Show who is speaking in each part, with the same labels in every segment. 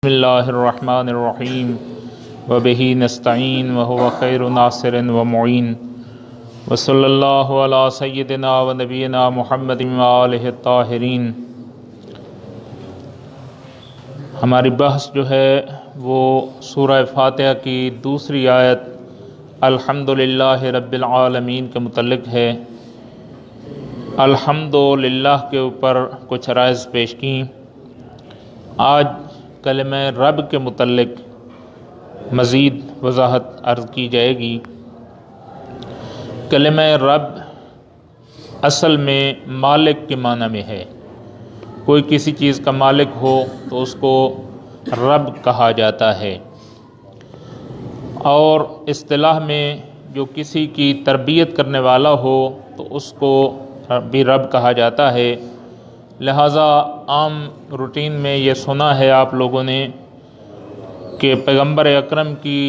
Speaker 1: بسم اللہ الرحمن الرحیم وبہ نستعین وہو خیر ناصر ومعین وصلی اللہ علی سیدنا و نبینا محمد وآلہ الطاہرین۔ ہماری بحث جو ہے وہ سورہ فاتحہ کی دوسری آیت الحمدللہ رب العالمین کے متعلق ہے۔ الحمدللہ کے اوپر کچھ عرائض پیش کی۔ آج کلمہ رب کے متعلق مزید وضاحت عرض کی جائے گی۔ کلمہ رب اصل میں مالک کے معنی میں ہے۔ کوئی کسی چیز کا مالک ہو تو اس کو رب کہا جاتا ہے، اور اصطلاح میں جو کسی کی تربیت کرنے والا ہو تو اس کو بھی رب کہا جاتا ہے۔ لہٰذا عام روٹین میں یہ سنا ہے آپ لوگوں نے کہ پیغمبر اکرم کی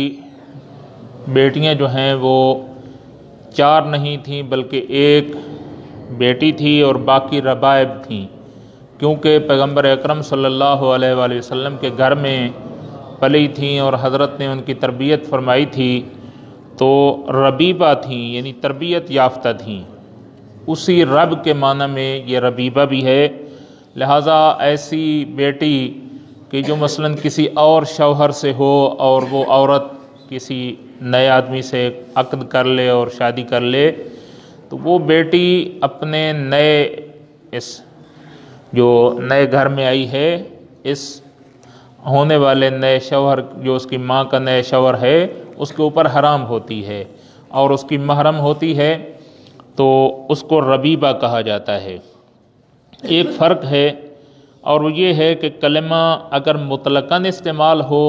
Speaker 1: بیٹیاں جو ہیں وہ 4 نہیں تھیں بلکہ ایک بیٹی تھی اور باقی ربائب تھیں، کیونکہ پیغمبر اکرم صلی اللہ علیہ وآلہ وسلم کے گھر میں پلی تھیں اور حضرت نے ان کی تربیت فرمائی تھی، تو ربیبہ تھیں، یعنی تربیت یافتہ تھیں۔ اسی رب کے معنی میں یہ ربیبہ بھی ہے۔ لہٰذا ایسی بیٹی کہ جو مثلاً کسی اور شوہر سے ہو اور وہ عورت کسی نئے آدمی سے عقد کر لے اور شادی کر لے، تو وہ بیٹی اپنے اس جو نئے گھر میں آئی ہے، اس ہونے والے نئے شوہر جو اس کی ماں کا نئے شوہر ہے اس کے اوپر حرام ہوتی ہے اور اس کی محرم ہوتی ہے، تو اس کو ربیبہ کہا جاتا ہے۔ ایک فرق ہے، اور وہ یہ ہے کہ کلمہ اگر مطلقاً استعمال ہو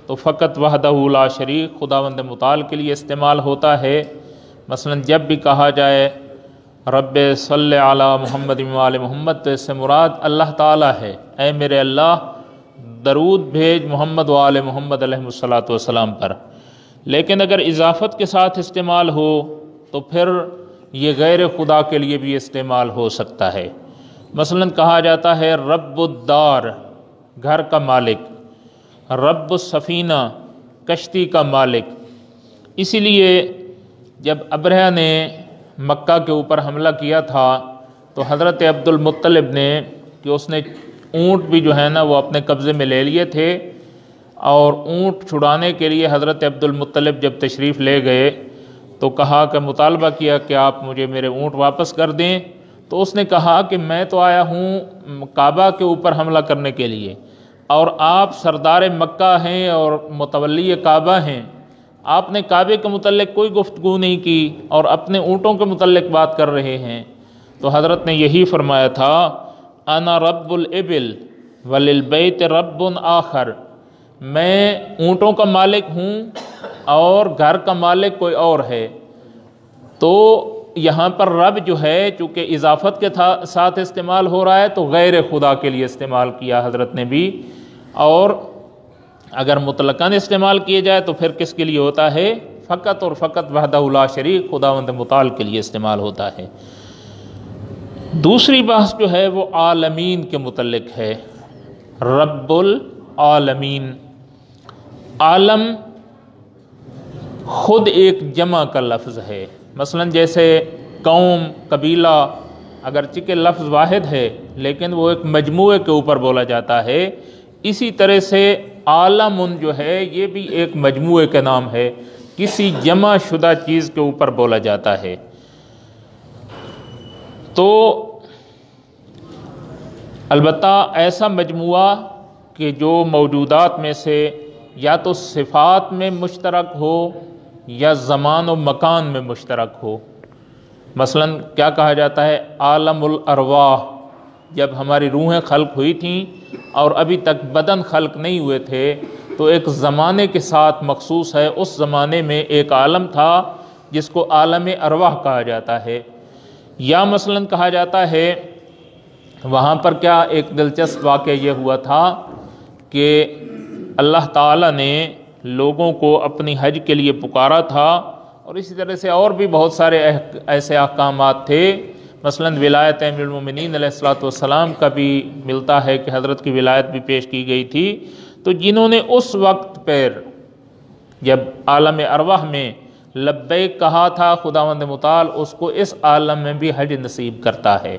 Speaker 1: تو فقط وحدہ لا شریک خداوند متعال کے لیے استعمال ہوتا ہے۔ مثلاً جب بھی کہا جائے رب صلی علی محمد وآل محمد، تو اس سے مراد اللہ تعالیٰ ہے، اے میرے اللہ درود بھیج محمد وآل محمد علیہ الصلاۃ والسلام پر۔ لیکن اگر اضافت کے ساتھ استعمال ہو تو پھر یہ غیر خدا کے لیے بھی استعمال ہو سکتا ہے۔ مثلاً کہا جاتا ہے رب الدار، گھر کا مالک، رب السفینہ، کشتی کا مالک۔ اسی لیے جب ابرہہ نے مکہ کے اوپر حملہ کیا تھا تو حضرت عبد المطلب نے کہ اس نے اونٹ بھی جو ہے نا وہ اپنے قبضے میں لے لیے تھے، اور اونٹ چھڑانے کے لیے حضرت عبد المطلب جب تشریف لے گئے تو کہا کہ مطالبہ کیا کہ آپ مجھے میرے اونٹ واپس کر دیں، تو اس نے کہا کہ میں تو آیا ہوں کعبہ کے اوپر حملہ کرنے کے لیے، اور آپ سردار مکہ ہیں اور متولی کعبہ ہیں، آپ نے کعبے کے متعلق کوئی گفتگو نہیں کی اور اپنے اونٹوں کے متعلق بات کر رہے ہیں۔ تو حضرت نے یہی فرمایا تھا انا رب الابل وللبیت رب آخر، میں اونٹوں کا مالک ہوں اور گھر کا مالک کوئی اور ہے۔ تو یہاں پر رب جو ہے چونکہ اضافت کے ساتھ استعمال ہو رہا ہے تو غیر خدا کے لیے استعمال کیا حضرت نے بھی، اور اگر مطلقاً استعمال کیے جائے تو پھر کس کے لیے ہوتا ہے؟ فقط اور فقط وحدہ لا شریک خداوند متعال کے لیے استعمال ہوتا ہے۔ دوسری بحث جو ہے وہ عالمین کے متعلق ہے۔ رب العالمین، عالم خود ایک جمع کا لفظ ہے۔ مثلاً جیسے قوم، قبیلہ، اگرچہ کہ لفظ واحد ہے لیکن وہ ایک مجموعے کے اوپر بولا جاتا ہے، اسی طرح سے عالم جو ہے یہ بھی ایک مجموعے کا نام ہے، کسی جمع شدہ چیز کے اوپر بولا جاتا ہے۔ تو البتہ ایسا مجموعہ کہ جو موجودات میں سے یا تو صفات میں مشترک ہو یا زمان و مکان میں مشترک ہو۔ مثلاً کیا کہا جاتا ہے عالم الارواح، جب ہماری روحیں خلق ہوئی تھیں اور ابھی تک بدن خلق نہیں ہوئے تھے تو ایک زمانے کے ساتھ مخصوص ہے، اس زمانے میں ایک عالم تھا جس کو عالم ارواح کہا جاتا ہے۔ یا مثلاً کہا جاتا ہے وہاں پر کیا ایک دلچسپ واقعہ یہ ہوا تھا کہ اللہ تعالیٰ نے لوگوں کو اپنی حج کے لیے پکارا تھا، اور اسی طرح سے اور بھی بہت سارے ایسے احکامات تھے۔ مثلاً ولایت امیر المومنین علیہ الصلوۃ والسلام کا بھی ملتا ہے کہ حضرت کی ولایت بھی پیش کی گئی تھی۔ تو جنہوں نے اس وقت پر جب عالم ارواح میں لبیک کہا تھا، خداوند متعال اس کو اس عالم میں بھی حج نصیب کرتا ہے،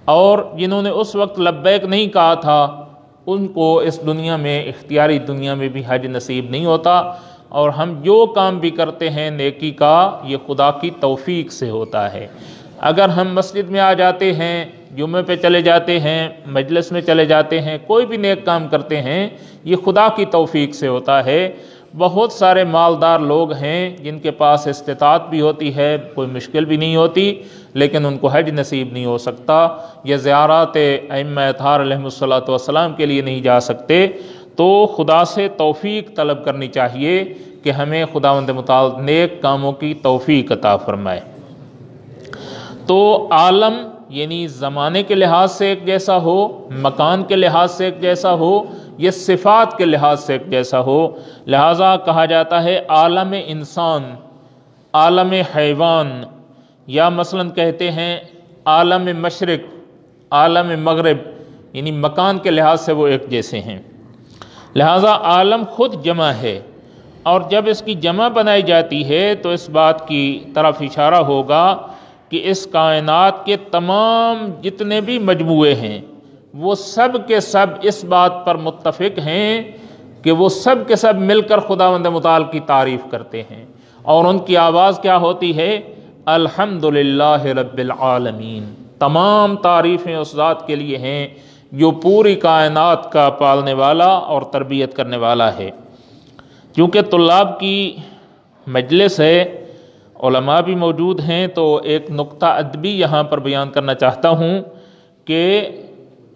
Speaker 1: اور جنہوں نے اس وقت لبیک نہیں کہا تھا ان کو اس دنیا میں، اختیاری دنیا میں بھی حج نصیب نہیں ہوتا۔ اور ہم جو کام بھی کرتے ہیں نیکی کا، یہ خدا کی توفیق سے ہوتا ہے۔ اگر ہم مسجد میں آ جاتے ہیں، جمعے پہ چلے جاتے ہیں، مجلس میں چلے جاتے ہیں، کوئی بھی نیک کام کرتے ہیں، یہ خدا کی توفیق سے ہوتا ہے۔ بہت سارے مالدار لوگ ہیں جن کے پاس استطاعت بھی ہوتی ہے، کوئی مشکل بھی نہیں ہوتی، لیکن ان کو حج نصیب نہیں ہو سکتا، یہ زیارات ائمہ اطہار علیہم الصلاۃ والسلام کے لیے نہیں جا سکتے۔ تو خدا سے توفیق طلب کرنی چاہیے کہ ہمیں خداوند متعال نیک کاموں کی توفیق عطا فرمائے۔ تو عالم یعنی زمانے کے لحاظ سے ایک جیسا ہو، مکان کے لحاظ سے ایک جیسا ہو، یہ صفات کے لحاظ سے ایک جیسا ہو، لہٰذا کہا جاتا ہے عالم انسان، عالم حیوان، یا مثلاً کہتے ہیں عالم مشرق، عالم مغرب، یعنی مکان کے لحاظ سے وہ ایک جیسے ہیں۔ لہٰذا عالم خود جمع ہے، اور جب اس کی جمع بنائی جاتی ہے تو اس بات کی طرف اشارہ ہوگا کہ اس کائنات کے تمام جتنے بھی مجموعے ہیں وہ سب کے سب اس بات پر متفق ہیں کہ وہ سب کے سب مل کر خداوند متعال کی تعریف کرتے ہیں، اور ان کی آواز کیا ہوتی ہے؟ الحمدللہ رب العالمین۔ تمام تعریفیں اس ذات کے لیے ہیں جو پوری کائنات کا پالنے والا اور تربیت کرنے والا ہے۔ کیونکہ طلاب کی مجلس ہے، علماء بھی موجود ہیں، تو ایک نقطہ ادبی یہاں پر بیان کرنا چاہتا ہوں کہ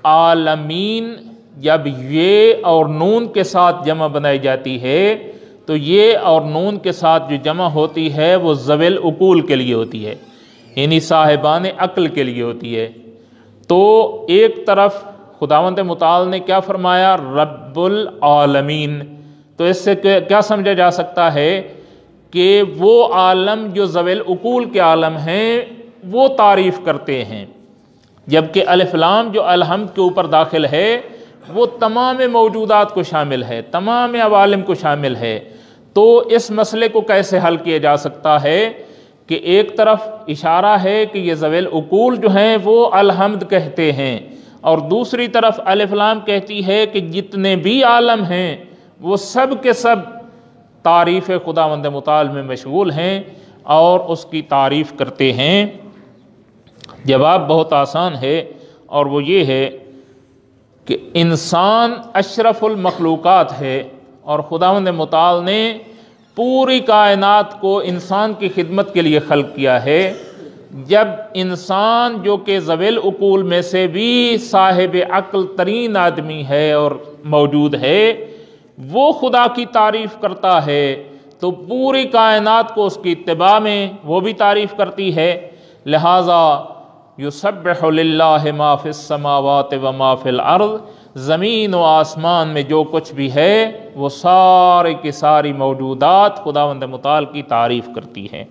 Speaker 1: عالمین جب یہ اور نون کے ساتھ جمع بنائی جاتی ہے تو یہ اور نون کے ساتھ جو جمع ہوتی ہے وہ ذوی العقول کے لیے ہوتی ہے، یعنی صاحبان عقل کے لیے ہوتی ہے۔ تو ایک طرف خداوند متعال نے کیا فرمایا؟ رب العالمین۔ تو اس سے کیا سمجھا جا سکتا ہے کہ وہ عالم جو ذوی العقول کے عالم ہیں وہ تعریف کرتے ہیں، جبکہ الف لام جو الحمد کے اوپر داخل ہے وہ تمام موجودات کو شامل ہے، تمام عوالم کو شامل ہے۔ تو اس مسئلے کو کیسے حل کیا جا سکتا ہے کہ ایک طرف اشارہ ہے کہ یہ ذوی العقول جو ہیں وہ الحمد کہتے ہیں، اور دوسری طرف الف لام کہتی ہے کہ جتنے بھی عالم ہیں وہ سب کے سب تعریف خداوند متعال میں مشغول ہیں اور اس کی تعریف کرتے ہیں۔ جواب بہت آسان ہے، اور وہ یہ ہے کہ انسان اشرف المخلوقات ہے، اور خداوند متعال نے پوری کائنات کو انسان کی خدمت کے لیے خلق کیا ہے۔ جب انسان جو کہ ذوی العقول میں سے بھی صاحب عقل ترین آدمی ہے اور موجود ہے، وہ خدا کی تعریف کرتا ہے تو پوری کائنات کو اس کی اتباع میں وہ بھی تعریف کرتی ہے۔ لہٰذا یسبح للہ ما فی السماوات و ما فی الارض، زمین و آسمان میں جو کچھ بھی ہے وہ سارے کی ساری موجودات خداوند متعال کی تعریف کرتی ہے۔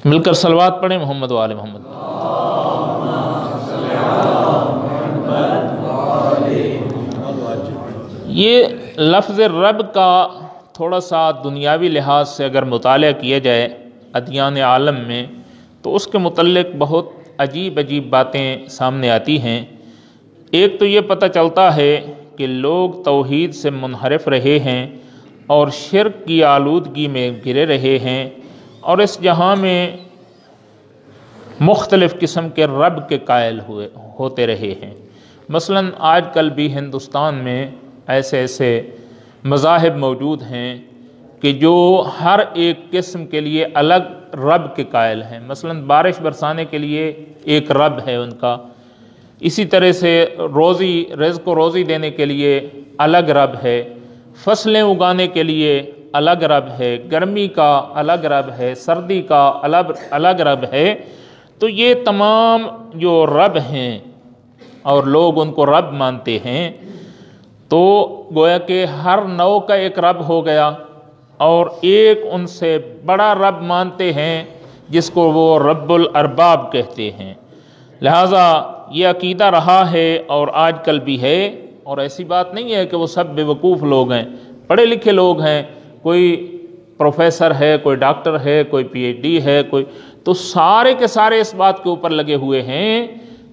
Speaker 1: مل کر صلوات پڑھیں محمد و آل محمد۔ یہ لفظ رب کا تھوڑا سا دنیاوی لحاظ سے اگر مطالعہ کیا جائے ادیان عالم میں تو اس کے متعلق بہت عجیب عجیب باتیں سامنے آتی ہیں۔ ایک تو یہ پتہ چلتا ہے کہ لوگ توحید سے منحرف رہے ہیں اور شرک کی آلودگی میں گرے رہے ہیں، اور اس جہاں میں مختلف قسم کے رب کے قائل ہوتے رہے ہیں۔ مثلاً آج کل بھی ہندوستان میں ایسے ایسے مذاہب موجود ہیں کہ جو ہر ایک قسم کے لیے الگ رب کے قائل ہیں۔ مثلاً بارش برسانے کے لیے ایک رب ہے ان کا، اسی طرح سے رزق و روزی دینے کے لیے الگ رب ہے، فصلیں اگانے کے لیے الگ رب ہے، گرمی کا الگ رب ہے، سردی کا الگ رب ہے۔ تو یہ تمام جو رب ہیں اور لوگ ان کو رب مانتے ہیں، تو گویا کہ ہر نوع کا ایک رب ہو گیا، اور ایک ان سے بڑا رب مانتے ہیں جس کو وہ رب الارباب کہتے ہیں۔ لہٰذا یہ عقیدہ رہا ہے اور آج کل بھی ہے اور ایسی بات نہیں ہے کہ وہ سب بے وقوف لوگ ہیں، پڑھے لکھے لوگ ہیں، کوئی پروفیسر ہے، کوئی ڈاکٹر ہے، کوئی پی ایچ ڈی ہے، کوئی، تو سارے کے سارے اس بات کے اوپر لگے ہوئے ہیں،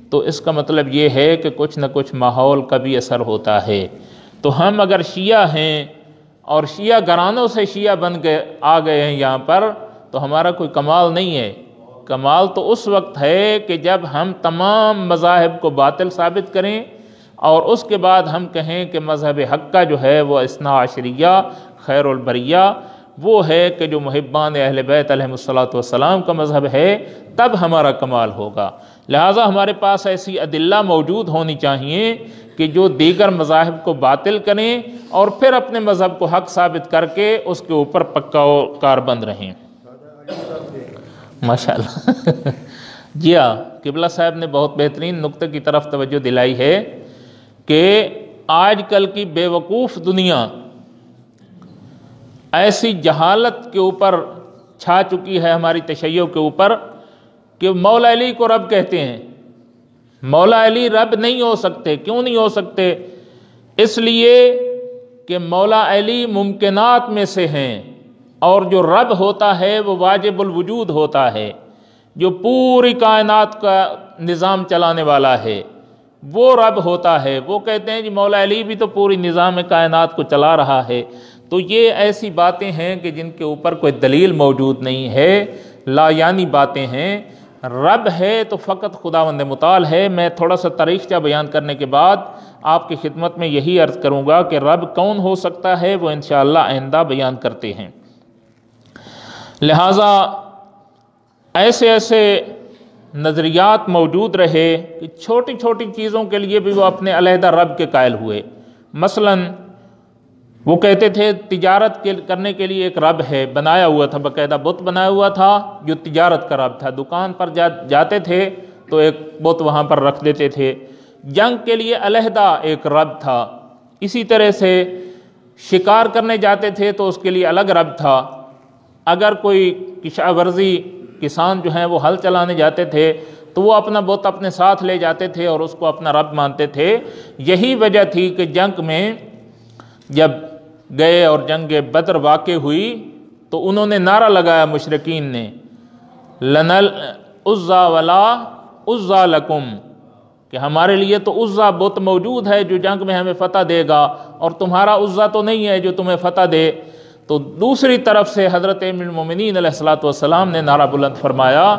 Speaker 1: تو اس کا مطلب یہ ہے کہ کچھ نہ کچھ ماحول کا بھی اثر ہوتا ہے۔ تو ہم اگر شیعہ ہیں اور شیعہ گھرانوں سے شیعہ بن کے آ گئے ہیں یہاں پر، تو ہمارا کوئی کمال نہیں ہے۔ کمال تو اس وقت ہے کہ جب ہم تمام مذاہب کو باطل ثابت کریں اور اس کے بعد ہم کہیں کہ مذہب حق کا جو ہے وہ اثنا عشریہ خیر البریہ، وہ ہے کہ جو محبان اہل بیت علیہم الصلاۃ کا مذہب ہے، تب ہمارا کمال ہوگا۔ لہٰذا ہمارے پاس ایسی ادلہ موجود ہونی چاہیے کہ جو دیگر مذاہب کو باطل کریں اور پھر اپنے مذہب کو حق ثابت کر کے اس کے اوپر پکا و کاربند رہیں۔ ماشاءاللہ جی ہاں، قبلہ صاحب نے بہت بہترین نقطے کی طرف توجہ دلائی ہے کہ آج کل کی بے وقوف دنیا ایسی جہالت کے اوپر چھا چکی ہے ہماری تشیع کے اوپر کہ مولا علی کو رب کہتے ہیں۔ مولا علی رب نہیں ہو سکتے۔ کیوں نہیں ہو سکتے؟ اس لیے کہ مولا علی ممکنات میں سے ہیں، اور جو رب ہوتا ہے وہ واجب الوجود ہوتا ہے، جو پوری کائنات کا نظام چلانے والا ہے، وہ رب ہوتا ہے۔ وہ کہتے ہیں جی مولا علی بھی تو پوری نظام کائنات کو چلا رہا ہے۔ تو یہ ایسی باتیں ہیں کہ جن کے اوپر کوئی دلیل موجود نہیں ہے، لا یعنی باتیں ہیں۔ رب ہے تو فقط خداوند متعال ہے۔ میں تھوڑا سا تاریخچہ بیان کرنے کے بعد آپ کی خدمت میں یہی عرض کروں گا کہ رب کون ہو سکتا ہے، وہ انشاءاللہ آئندہ بیان کرتے ہیں۔ لہٰذا ایسے ایسے نظریات موجود رہے کہ چھوٹی چھوٹی چیزوں کے لیے بھی وہ اپنے علیحدہ رب کے قائل ہوئے۔ مثلاً وہ کہتے تھے تجارت کرنے کے لیے ایک رب ہے، بنایا ہوا تھا، باقاعدہ بت بنایا ہوا تھا جو تجارت کا رب تھا۔ دکان پر جاتے تھے تو ایک بت وہاں پر رکھ دیتے تھے۔ جنگ کے لیے علیحدہ ایک رب تھا۔ اسی طرح سے شکار کرنے جاتے تھے تو اس کے لیے الگ رب تھا۔ اگر کوئی کشاورزی کسان جو ہیں وہ ہل چلانے جاتے تھے تو وہ اپنا بت اپنے ساتھ لے جاتے تھے اور اس کو اپنا رب مانتے تھے۔ یہی وجہ تھی کہ جنگ میں جب گئے اور جنگ بدر واقع ہوئی تو انہوں نے نعرہ لگایا مشرکین نے، لَنَا الْعُزَّى وَلَا عُزَّى لَكُمْ، کہ ہمارے لیے تو عزا بت موجود ہے جو جنگ میں ہمیں فتح دے گا، اور تمہارا عزا تو نہیں ہے جو تمہیں فتح دے۔ تو دوسری طرف سے حضرت امیر المومنین علیہ السلام نے نعرہ بلند فرمایا،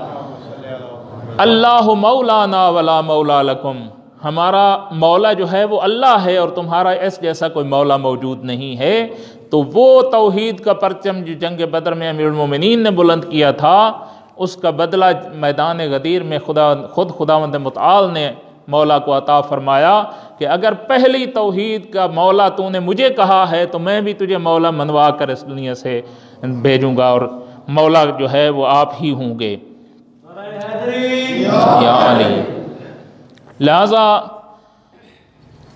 Speaker 1: اللہ مولانا ولا مولا لکم، ہمارا مولا جو ہے وہ اللہ ہے اور تمہارا اس جیسا کوئی مولا موجود نہیں ہے۔ تو وہ توحید کا پرچم جو جنگ بدر میں امیر المومنین نے بلند کیا تھا، اس کا بدلہ میدان غدیر میں خود خداوند متعال نے مولا کو عطا فرمایا کہ اگر پہلی توحید کا مولا تو نے مجھے کہا ہے تو میں بھی تجھے مولا منوا کر اس دنیا سے بھیجوں گا، اور مولا جو ہے وہ آپ ہی ہوں گے یا علی۔ لہذا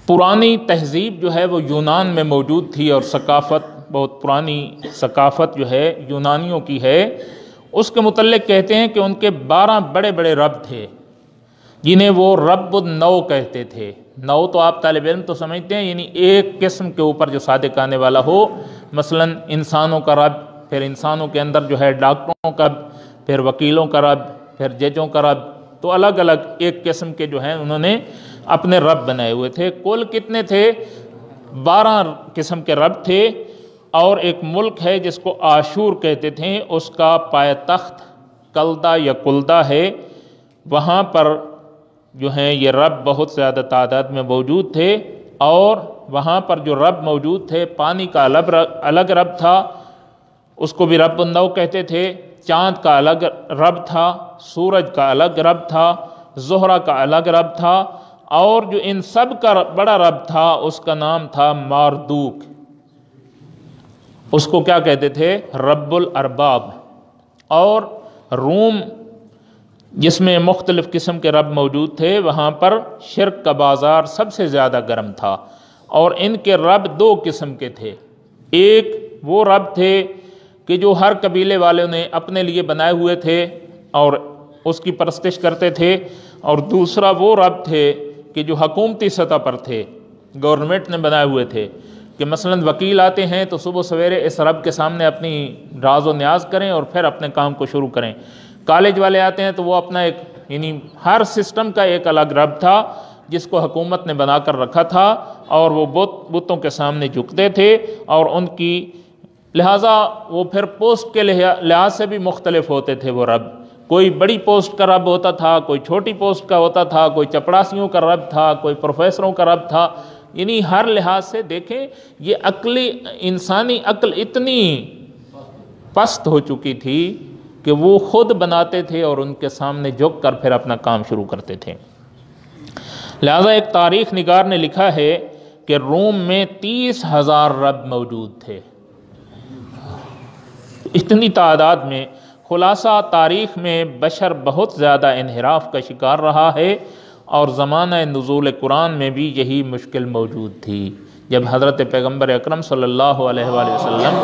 Speaker 1: پرانی تہذیب جو ہے وہ یونان میں موجود تھی، اور ثقافت، بہت پرانی ثقافت جو ہے یونانیوں کی ہے۔ اس کے متعلق کہتے ہیں کہ ان کے 12 بڑے بڑے رب تھے جنہیں وہ رب النو کہتے تھے۔ نو تو آپ طالب علم تو سمجھتے ہیں، یعنی ایک قسم کے اوپر جو صادق آنے والا ہو۔ مثلا انسانوں کا رب، پھر انسانوں کے اندر جو ہے ڈاکٹروں کا، پھر وکیلوں کا رب، پھر ججوں کا رب، تو الگ الگ ایک قسم کے جو ہیں انہوں نے اپنے رب بنائے ہوئے تھے۔ کل کتنے تھے؟ 12 قسم کے رب تھے۔ اور ایک ملک ہے جس کو آشور کہتے تھے، اس کا پائے تخت کلدہ یا کلدہ ہے۔ وہاں پر جو ہیں یہ رب بہت زیادہ تعداد میں موجود تھے، اور وہاں پر جو رب موجود تھے، پانی کا الگ رب تھا، اس کو بھی رب النو کہتے تھے۔ چاند کا الگ رب تھا، سورج کا الگ رب تھا، زہرہ کا الگ رب تھا، اور جو ان سب کا بڑا رب تھا اس کا نام تھا ماردوک۔ اس کو کیا کہتے تھے؟ رب الارباب۔ اور روم جس میں مختلف قسم کے رب موجود تھے، وہاں پر شرک کا بازار سب سے زیادہ گرم تھا، اور ان کے رب 2 قسم کے تھے۔ ایک وہ رب تھے کہ جو ہر قبیلے والوں نے اپنے لیے بنائے ہوئے تھے اور اس کی پرستش کرتے تھے، اور دوسرا وہ رب تھے کہ جو حکومتی سطح پر تھے، گورنمنٹ نے بنائے ہوئے تھے کہ مثلا وکیل آتے ہیں تو صبح سویرے اس رب کے سامنے اپنی راز و نیاز کریں اور پھر اپنے کام کو شروع کریں۔ کالج والے آتے ہیں تو وہ اپنا ایک یعنی ہر سسٹم کا ایک الگ رب تھا جس کو حکومت نے بنا کر رکھا تھا، اور وہ بتوں کے سامنے جھکتے تھے، اور ان کی لہٰذا وہ پھر پوسٹ کے لحاظ سے بھی مختلف ہوتے تھے وہ رب۔ کوئی بڑی پوسٹ کا رب ہوتا تھا، کوئی چھوٹی پوسٹ کا ہوتا تھا، کوئی چپڑاسیوں کا رب تھا، کوئی پروفیسروں کا رب تھا، یعنی ہر لحاظ سے دیکھیں یہ انسانی عقل اتنی پست ہو چکی تھی کہ وہ خود بناتے تھے اور ان کے سامنے جھک کر پھر اپنا کام شروع کرتے تھے۔ لہذا ایک تاریخ نگار نے لکھا ہے کہ روم میں 30,000 رب موجود تھے، اتنی تعداد میں۔ خلاصہ تاریخ میں بشر بہت زیادہ انحراف کا شکار رہا ہے، اور زمانہ نزول قرآن میں بھی یہی مشکل موجود تھی۔ جب حضرت پیغمبر اکرم صلی اللہ علیہ وآلہ وسلم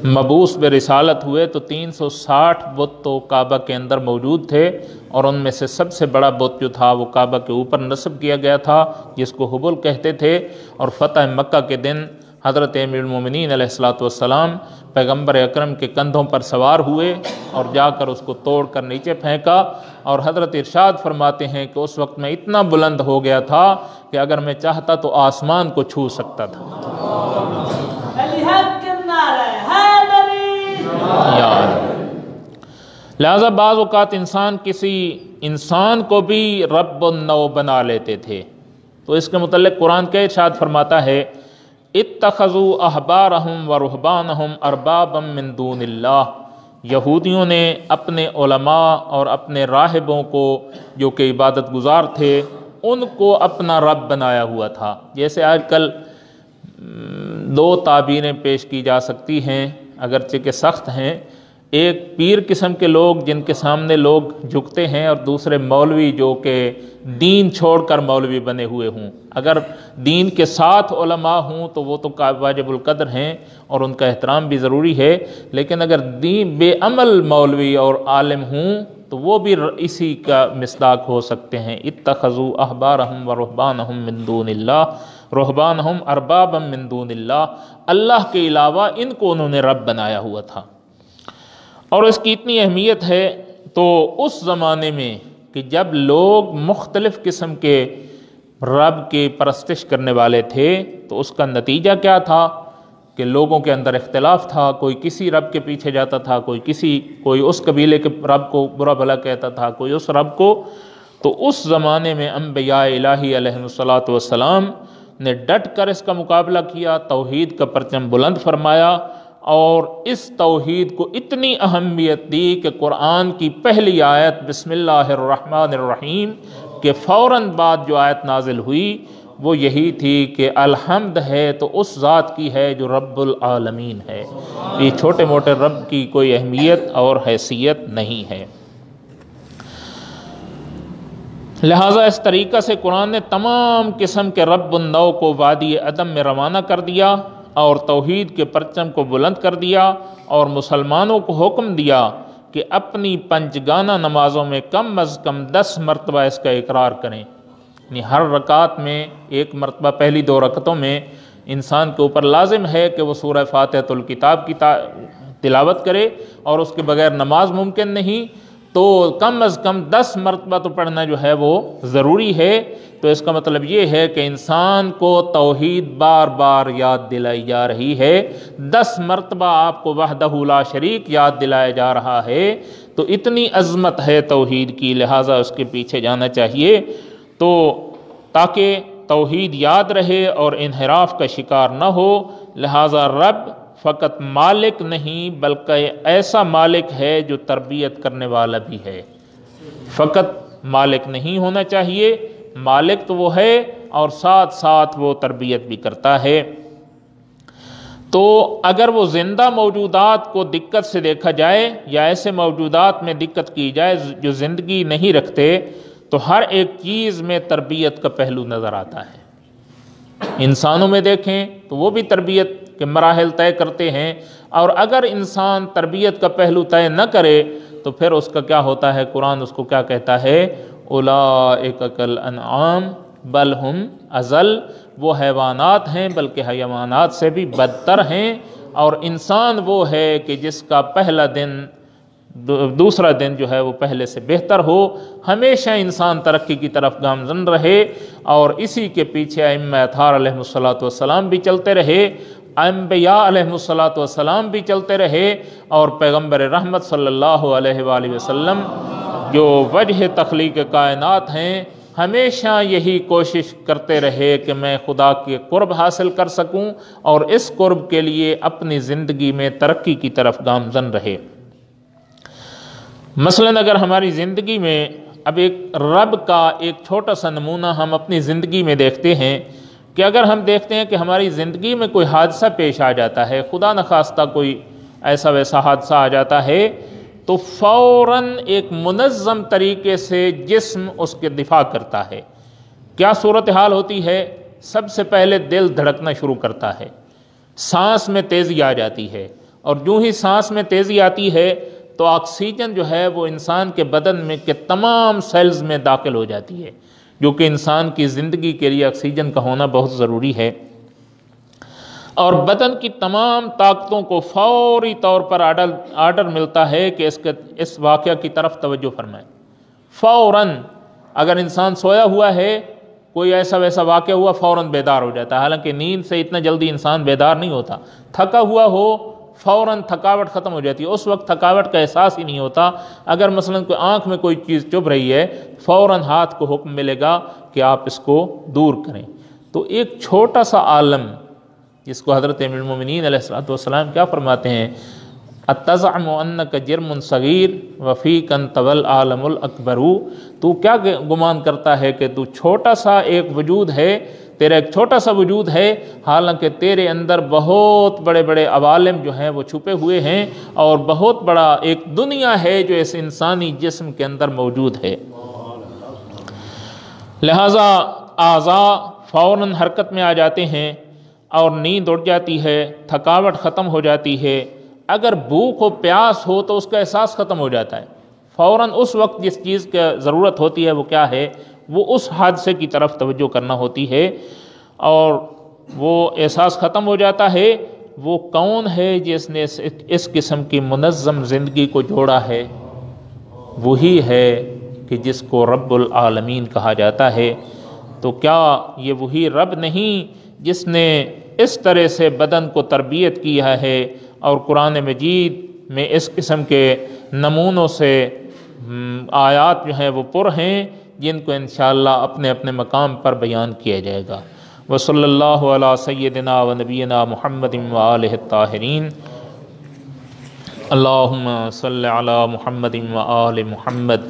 Speaker 1: مبعوث برسالت ہوئے تو 360 بت تو کعبہ کے اندر موجود تھے، اور ان میں سے سب سے بڑا بت جو تھا وہ کعبہ کے اوپر نصب کیا گیا تھا، جس کو حبل کہتے تھے۔ اور فتح مکہ کے دن حضرت امیر المومنین علیہ السلام پیغمبر اکرم کے کندھوں پر سوار ہوئے اور جا کر اس کو توڑ کر نیچے پھینکا، اور حضرت ارشاد فرماتے ہیں کہ اس وقت میں اتنا بلند ہو گیا تھا کہ اگر میں چاہتا تو آسمان کو چھو سکتا تھا۔ لہذا بعض اوقات کسی انسان کو بھی رب النو بنا لیتے تھے۔ تو اس کے متعلق قرآن کے ارشاد فرماتا ہے اتخذوا احبارہم ورہبانہم اربابا من دون اللہ، یہودیوں نے اپنے علماء اور اپنے راہبوں کو جو کہ عبادت گزار تھے ان کو اپنا رب بنایا ہوا تھا۔ جیسے آج کل 2 تعبیریں پیش کی جا سکتی ہیں اگرچہ کہ سخت ہیں، ایک پیر قسم کے لوگ جن کے سامنے لوگ جھکتے ہیں، اور دوسرے مولوی جو کہ دین چھوڑ کر مولوی بنے ہوئے ہوں۔ اگر دین کے ساتھ علماء ہوں تو وہ تو واجب القدر ہیں اور ان کا احترام بھی ضروری ہے، لیکن اگر دین بے عمل مولوی اور عالم ہوں تو وہ بھی اسی کا مصداق ہو سکتے ہیں۔ اتخذوا احبارہم ورہبانہم من دون اللہ، رہبانہم اربابا من دون اللہ، اللہ کے علاوہ ان کو انہوں نے رب بنایا ہوا تھا۔ اور اس کی اتنی اہمیت ہے تو اس زمانے میں کہ جب لوگ مختلف قسم کے رب کی پرستش کرنے والے تھے تو اس کا نتیجہ کیا تھا کہ لوگوں کے اندر اختلاف تھا، کوئی کسی رب کے پیچھے جاتا تھا، کوئی اس قبیلے کے رب کو برا بھلا کہتا تھا، کوئی اس رب کو۔ تو اس زمانے میں انبیاء الہی علیہ السلام نے ڈٹ کر اس کا مقابلہ کیا، توحید کا پرچم بلند فرمایا، اور اس توحید کو اتنی اہمیت دی کہ قرآن کی پہلی آیت بسم اللہ الرحمن الرحیم کے فوراً بعد جو آیت نازل ہوئی وہ یہی تھی کہ الحمد ہے تو اس ذات کی ہے جو رب العالمین ہے۔ یہ چھوٹے موٹے رب کی کوئی اہمیت اور حیثیت نہیں ہے۔ لہٰذا اس طریقہ سے قرآن نے تمام قسم کے رب النو کو وادی عدم میں روانہ کر دیا اور توحید کے پرچم کو بلند کر دیا، اور مسلمانوں کو حکم دیا کہ اپنی پنجگانہ نمازوں میں کم از کم 10 مرتبہ اس کا اقرار کریں، یعنی ہر رکعت میں 1 مرتبہ، پہلی 2 رکعتوں میں انسان کے اوپر لازم ہے کہ وہ سورہ فاتحۃ الکتاب کی تلاوت کرے، اور اس کے بغیر نماز ممکن نہیں، تو کم از کم 10 مرتبہ تو پڑھنا جو ہے وہ ضروری ہے۔ تو اس کا مطلب یہ ہے کہ انسان کو توحید بار بار یاد دلائی جا رہی ہے، 10 مرتبہ آپ کو وحدہ لا شریک یاد دلایا جا رہا ہے، تو اتنی عظمت ہے توحید کی، لہٰذا اس کے پیچھے جانا چاہیے تو تاکہ توحید یاد رہے اور انحراف کا شکار نہ ہو۔ لہٰذا رب فقط مالک نہیں بلکہ ایسا مالک ہے جو تربیت کرنے والا بھی ہے۔ فقط مالک نہیں ہونا چاہیے، مالک تو وہ ہے اور ساتھ ساتھ وہ تربیت بھی کرتا ہے۔ تو اگر وہ زندہ موجودات کو دقت سے دیکھا جائے یا ایسے موجودات میں دقت کی جائے جو زندگی نہیں رکھتے، تو ہر ایک چیز میں تربیت کا پہلو نظر آتا ہے۔ انسانوں میں دیکھیں تو وہ بھی تربیت کے مراحل طے کرتے ہیں، اور اگر انسان تربیت کا پہلو طے نہ کرے تو پھر اس کا کیا ہوتا ہے؟ قرآن اس کو کیا کہتا ہے؟ اولئک کالانعام بل ہم اضل، وہ حیوانات ہیں بلکہ حیوانات سے بھی بدتر ہیں، اور انسان وہ ہے کہ جس کا پہلا دن دوسرا دن جو ہے وہ پہلے سے بہتر ہو۔ ہمیشہ انسان ترقی کی طرف گامزن رہے، اور اسی کے پیچھے ائمہ اطہار علیہم السلام بھی چلتے رہے، انبیاء علیہم السلام بھی چلتے رہے، اور پیغمبر رحمت صلی اللہ علیہ وآلہ وسلم جو وجہ تخلیق کائنات ہیں ہمیشہ یہی کوشش کرتے رہے کہ میں خدا کے قرب حاصل کر سکوں، اور اس قرب کے لیے اپنی زندگی میں ترقی کی طرف گامزن رہے۔ مثلاً اگر ہماری زندگی میں اب ایک رب کا ایک چھوٹا سا نمونہ ہم اپنی زندگی میں دیکھتے ہیں کہ اگر ہم دیکھتے ہیں کہ ہماری زندگی میں کوئی حادثہ پیش آ جاتا ہے، خدا نخواستہ کوئی ایسا ویسا حادثہ آ جاتا ہے، تو فوراً ایک منظم طریقے سے جسم اس کے دفاع کرتا ہے۔ کیا صورتحال ہوتی ہے؟ سب سے پہلے دل دھڑکنا شروع کرتا ہے، سانس میں تیزی آ جاتی ہے، اور جو ہی سانس میں تیزی آتی ہے تو آکسیجن جو ہے وہ انسان کے بدن میں کے تمام سیلز میں داخل ہو جاتی ہے، جو کہ انسان کی زندگی کے لیے آکسیجن کا ہونا بہت ضروری ہے، اور بدن کی تمام طاقتوں کو فوری طور پر آرڈر ملتا ہے کہ اس واقعہ کی طرف توجہ فرمائیں۔ فوراً اگر انسان سویا ہوا ہے، کوئی ایسا ویسا واقعہ ہوا، فوراً بیدار ہو جاتا ہے، حالانکہ نیند سے اتنا جلدی انسان بیدار نہیں ہوتا۔ تھکا ہوا ہو، فوراً تھکاوٹ ختم ہو جاتی ہے، اس وقت تھکاوٹ کا احساس ہی نہیں ہوتا۔ اگر مثلاً کوئی آنکھ میں کوئی چیز چبھ رہی ہے، فوراً ہاتھ کو حکم ملے گا کہ آپ اس کو دور کریں۔ تو ایک چھوٹا سا عالم جس کو حضرت امیر المومنین علیہ السلام کیا فرماتے ہیں، اتزعم انک جرم صغیر وفیک انت والعالم الاکبر، تو کیا گمان کرتا ہے کہ تو چھوٹا سا ایک وجود ہے، تیرا ایک چھوٹا سا وجود ہے، حالانکہ تیرے اندر بہت بڑے بڑے عوالم جو ہیں وہ چھپے ہوئے ہیں، اور بہت بڑا ایک دنیا ہے جو اس انسانی جسم کے اندر موجود ہے۔ لہٰذا اعضاء فوراً حرکت میں آ جاتے ہیں، اور نیند اڑ جاتی ہے، تھکاوٹ ختم ہو جاتی ہے۔ اگر بھوک ہو، پیاس ہو تو اس کا احساس ختم ہو جاتا ہے، فوراً اس وقت جس چیز کی ضرورت ہوتی ہے وہ کیا ہے، وہ اس حادثے کی طرف توجہ کرنا ہوتی ہے، اور وہ احساس ختم ہو جاتا ہے۔ وہ کون ہے جس نے اس قسم کی منظم زندگی کو جوڑا ہے؟ وہی ہے کہ جس کو رب العالمین کہا جاتا ہے۔ تو کیا یہ وہی رب نہیں جس نے اس طرح سے بدن کو تربیت کیا ہے، اور قرآن مجید میں اس قسم کے نمونوں سے آیات جو ہیں وہ پر ہیں، جن کو انشاءاللہ اپنے اپنے مقام پر بیان کیا جائے گا۔ وصلی اللہ علی سیدنا و نبینا محمد و آلہ الطاہرین۔ اللہم صلی علی محمد و آل محمد۔